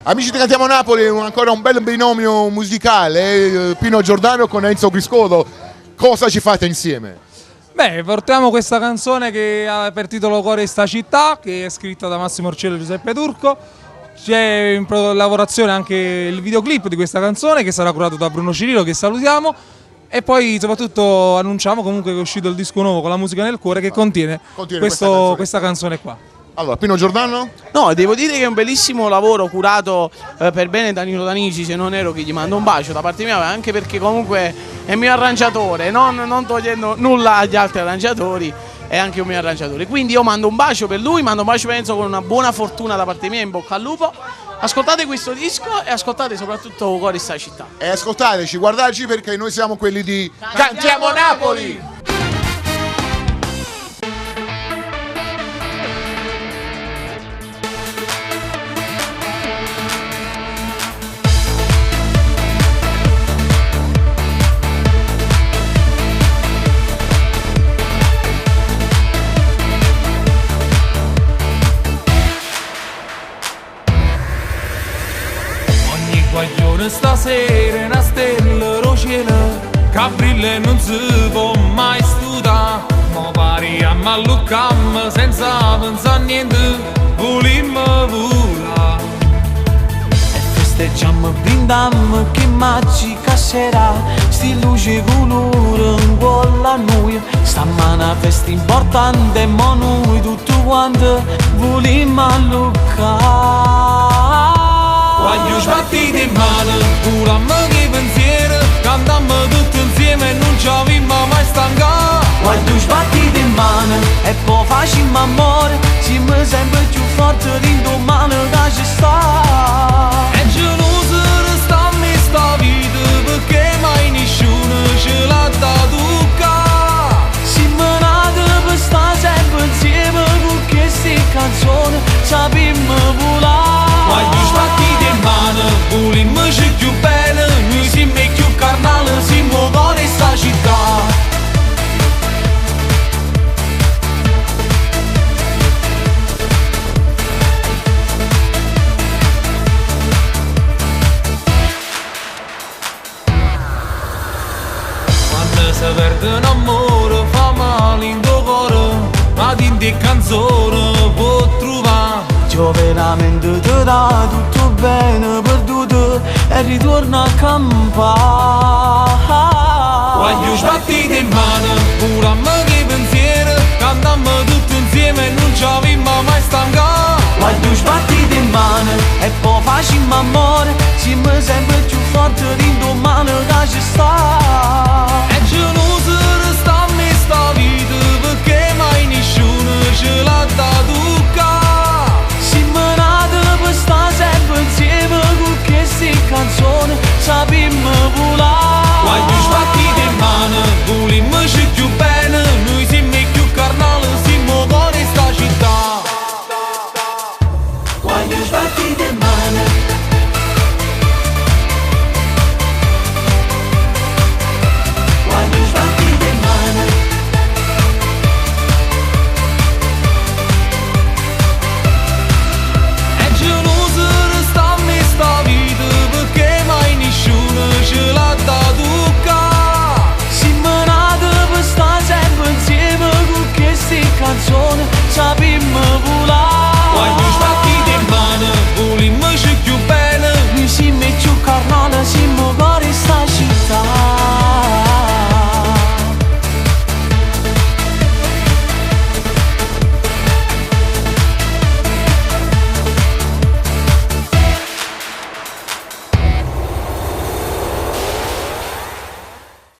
Amici di Cantiamo Napoli, ancora un bel binomio musicale, Pino Giordano con Enzo Griscodo. Cosa ci fate insieme? Beh, portiamo questa canzone che ha per titolo Cuore di sta città, che è scritta da Massimo Orcello e Giuseppe Turco. C'è in lavorazione anche il videoclip di questa canzone che sarà curato da Bruno Cirillo, che salutiamo. E poi soprattutto annunciamo comunque che è uscito il disco nuovo con la musica nel cuore che contiene questa canzone qua. Allora, Pino Giordano? No, devo dire che è un bellissimo lavoro curato per bene Danilo D'Anici, se non ero che gli mando un bacio da parte mia, anche perché comunque è mio arrangiatore, non togliendo nulla agli altri arrangiatori, è anche un mio arrangiatore. Quindi io mando un bacio per lui, mando un bacio per Enzo con una buona fortuna da parte mia, in bocca al lupo. Ascoltate questo disco e ascoltate soprattutto Cuore di sta città. E ascoltateci, guardateci perché noi siamo quelli di Cantiamo Napoli! Guaglione stasera una stella rociela che brilla e non si può mai studare. Ma pariamo a Luccam senza pensare a niente, volimmo volare. E festeggiamo, brindiamo che magica sera, sti luci colore in quella a noi. Stamane una festa importante, ma noi tutti quanti volimmo a Luccam. Quando sbattiti in mano, curammo che pensiero, cantammo tutti insieme e non ci avevamo mai stancato. Quando sbattiti in mano e poi facciamo amore, siamo sempre più forti di domani che ci sta. E geloso restammo in sta vita perché mai nessuno ce l'ha dato qua. Siamo nati per stare sempre insieme con queste canzoni, sappiamo volare. Quando sbattiti in mano, volimmo più bene, noi siamo più carnali, siamo cuore di sta città. Quando si perde un amore fa male in tuo cuore, ma tinti e canzone può trovare. Io veramente ti dà tutto bene perduto e ritorno a campare. Quando sbattiti in mano, curammo che pensiero, cantammo tutti insieme e non ci avevamo mai stancato. Quando sbattiti in mano e poi facciamo amore, siamo sempre più forti di domani che ci sta.